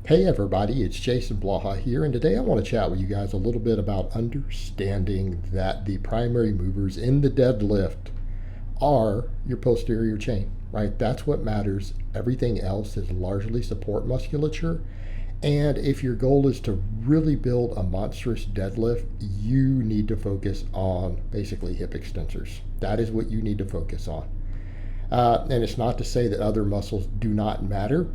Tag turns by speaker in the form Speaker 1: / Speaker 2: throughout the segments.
Speaker 1: Hey everybody, it's Jason Blaha here, and today I want to chat with you guys a little bit about understanding that the primary movers in the deadlift are your posterior chain, right? That's what matters. Everything else is largely support musculature. And if your goal is to really build a monstrous deadlift, you need to focus on basically hip extensors. That is what you need to focus on. And it's not to say that other muscles do not matter,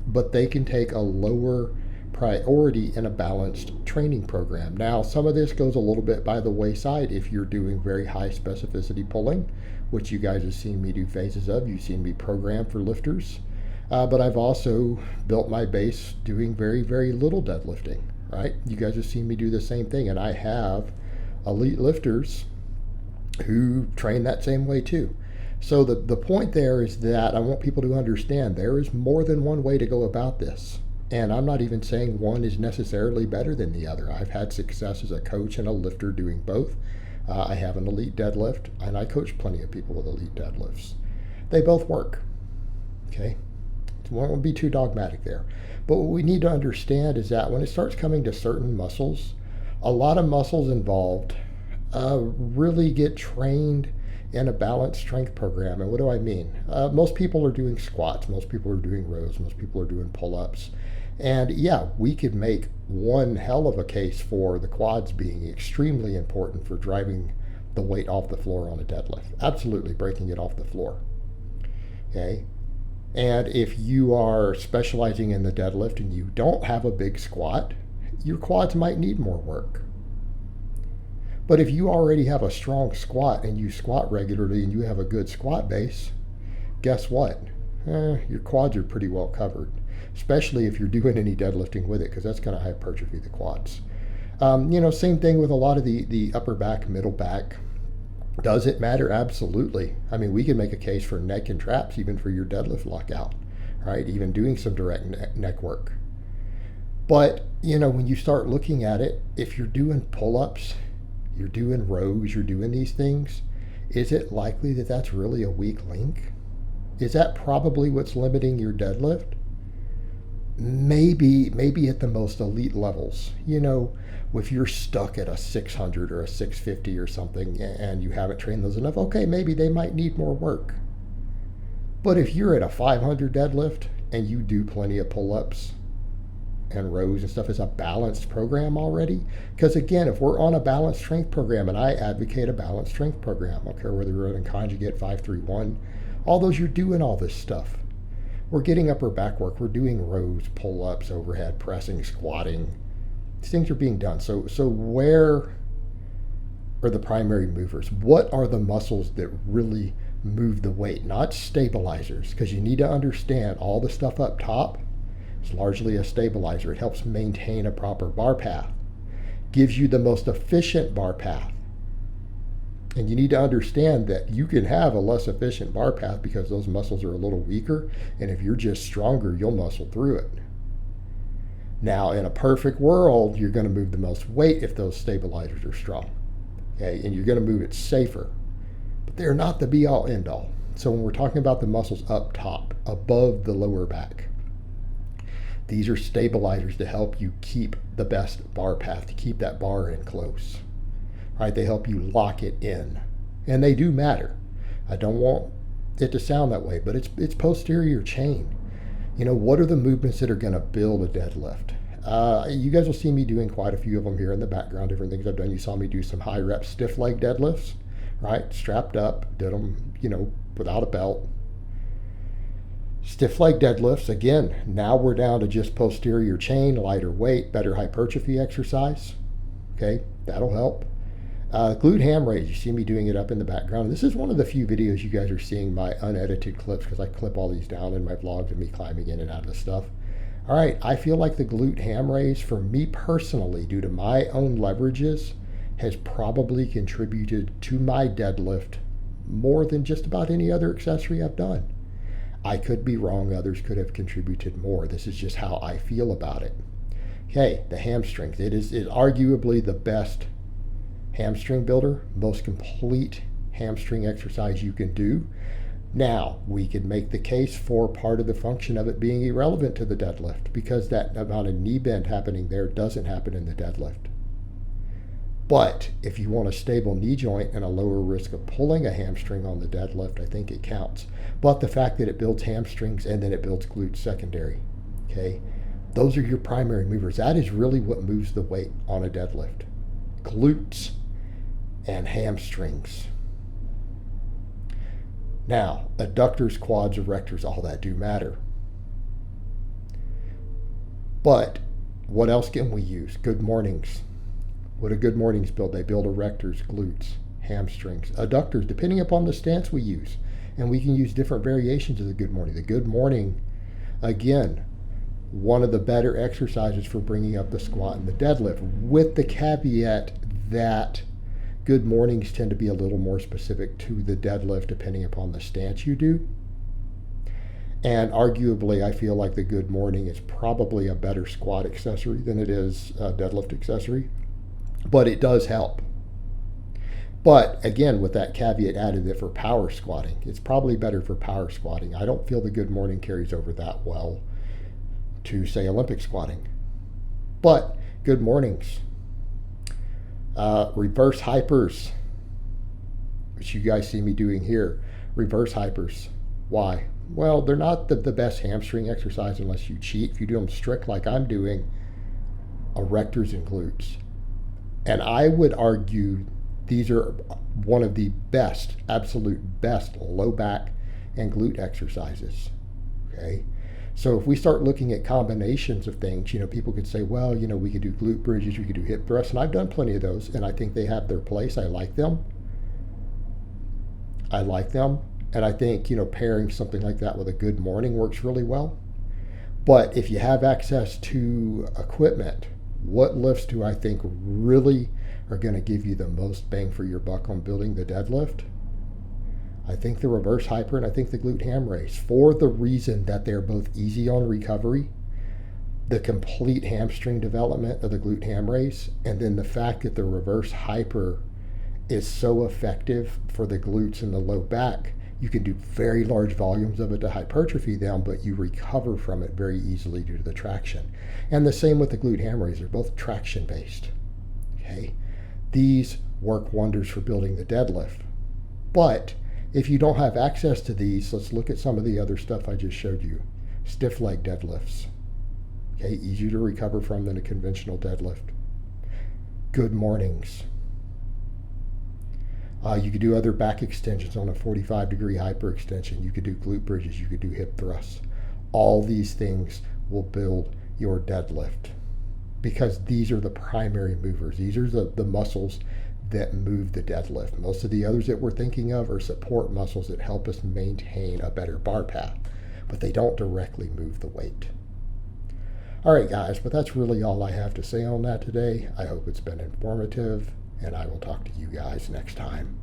Speaker 1: but they can take a lower priority in a balanced training program. Now, some of this goes a little bit by the wayside if you're doing very high specificity pulling, which you guys have seen me do phases of. You've seen me program for lifters. But I've also built my base doing very, very little deadlifting, right? You guys have seen me do the same thing, and I have elite lifters who train that same way too. So the point there is that I want people to understand there is more than one way to go about this. And I'm not even saying one is necessarily better than the other. I've had success as a coach and a lifter doing both. I have an elite deadlift, and I coach plenty of people with elite deadlifts. They both work, okay? So I won't be too dogmatic there. But what we need to understand is that when it starts coming to certain muscles, a lot of muscles involved really get trained in a balanced strength program. And what do I mean? Most people are doing squats, most people are doing rows, most people are doing pull-ups. And yeah, we could make one hell of a case for the quads being extremely important for driving the weight off the floor on a deadlift. Absolutely breaking it off the floor. Okay? And if you are specializing in the deadlift and you don't have a big squat, your quads might need more work. But if you already have a strong squat and you squat regularly and you have a good squat base, guess what? Your quads are pretty well covered, especially if you're doing any deadlifting with it, because that's going to hypertrophy the quads. Same thing with a lot of the upper back, middle back. Does it matter? Absolutely. I mean, we can make a case for neck and traps even for your deadlift lockout, right? Even doing some direct neck work. But, when you start looking at it, if you're doing pull-ups, you're doing rows, you're doing these things, is it likely that that's really a weak link? Is that probably what's limiting your deadlift? Maybe at the most elite levels. If you're stuck at a 600 or a 650 or something and you haven't trained those enough, okay, maybe they might need more work. But if you're at a 500 deadlift and you do plenty of pull-ups and rows and stuff as a balanced program already, because again, if we're on a balanced strength program, and I advocate a balanced strength program, I don't care whether you're running conjugate, 5-3-1, all those, you're doing all this stuff. We're getting upper back work, we're doing rows, pull-ups, overhead pressing, squatting. These things are being done. So where are the primary movers? What are the muscles that really move the weight? Not stabilizers, because you need to understand all the stuff up top. It's largely a stabilizer. It helps maintain a proper bar path, gives you the most efficient bar path. And you need to understand that you can have a less efficient bar path because those muscles are a little weaker. And if you're just stronger, you'll muscle through it. Now, in a perfect world, you're going to move the most weight if those stabilizers are strong. Okay? And you're going to move it safer. But they're not the be-all, end-all. So when we're talking about the muscles up top, above the lower back, these are stabilizers to help you keep the best bar path, to keep that bar in close. Right? They help you lock it in. And they do matter. I don't want it to sound that way, but it's posterior chain. What are the movements that are going to build a deadlift? You guys will see me doing quite a few of them here in the background, different things I've done. You saw me do some high rep stiff leg deadlifts, right? Strapped up, did them, without a belt. Stiff leg deadlifts, again, now we're down to just posterior chain, lighter weight, better hypertrophy exercise. Okay, that'll help. Glute ham raise, you see me doing it up in the background. This is one of the few videos you guys are seeing my unedited clips, because I clip all these down in my vlogs of me climbing in and out of the stuff. All right, I feel like the glute ham raise, for me personally, due to my own leverages, has probably contributed to my deadlift more than just about any other accessory I've done. I could be wrong, others could have contributed more. This is just how I feel about it. Okay, the hamstrings. It is arguably the best hamstring builder, most complete hamstring exercise you can do. Now, we can make the case for part of the function of it being irrelevant to the deadlift because that amount of knee bend happening there doesn't happen in the deadlift. But if you want a stable knee joint and a lower risk of pulling a hamstring on the deadlift, I think it counts. But the fact that it builds hamstrings and then it builds glutes secondary, okay? Those are your primary movers. That is really what moves the weight on a deadlift. Glutes and hamstrings. Now, adductors, quads, erectors, all that do matter. But what else can we use? Good mornings. What do good mornings build? They build erectors, glutes, hamstrings, adductors, depending upon the stance we use. And we can use different variations of the good morning. The good morning, again, one of the better exercises for bringing up the squat and the deadlift, with the caveat that good mornings tend to be a little more specific to the deadlift depending upon the stance you do. And arguably, I feel like the good morning is probably a better squat accessory than it is a deadlift accessory, but it does help. But again, with that caveat added that for power squatting, it's probably better for power squatting. I don't feel the good morning carries over that well to, say, Olympic squatting. But good mornings. Reverse hypers, which you guys see me doing here. Reverse hypers. Why? Well, they're not the best hamstring exercise unless you cheat. If you do them strict like I'm doing, erectors and glutes. And I would argue these are one of the best, absolute best low back and glute exercises. Okay? So if we start looking at combinations of things, people could say, well, we could do glute bridges, we could do hip thrusts, and I've done plenty of those, and I think they have their place. I like them. And I think, pairing something like that with a good morning works really well. But if you have access to equipment, what lifts do I think really are going to give you the most bang for your buck on building the deadlift? I think the reverse hyper and I think the glute ham raise, for the reason that they're both easy on recovery, the complete hamstring development of the glute ham raise, and then the fact that the reverse hyper is so effective for the glutes and the low back. You can do very large volumes of it to hypertrophy them, but you recover from it very easily due to the traction. And the same with the glute ham raise, they're both traction based. Okay, these work wonders for building the deadlift. But if you don't have access to these, let's look at some of the other stuff I just showed you. Stiff leg deadlifts. Okay, easier to recover from than a conventional deadlift. Good mornings. You could do other back extensions on a 45-degree hyperextension. You could do glute bridges. You could do hip thrusts. All these things will build your deadlift because these are the primary movers. These are the muscles that move the deadlift. Most of the others that we're thinking of are support muscles that help us maintain a better bar path, but they don't directly move the weight. All right, guys, but that's really all I have to say on that today. I hope it's been informative, and I will talk to you guys next time.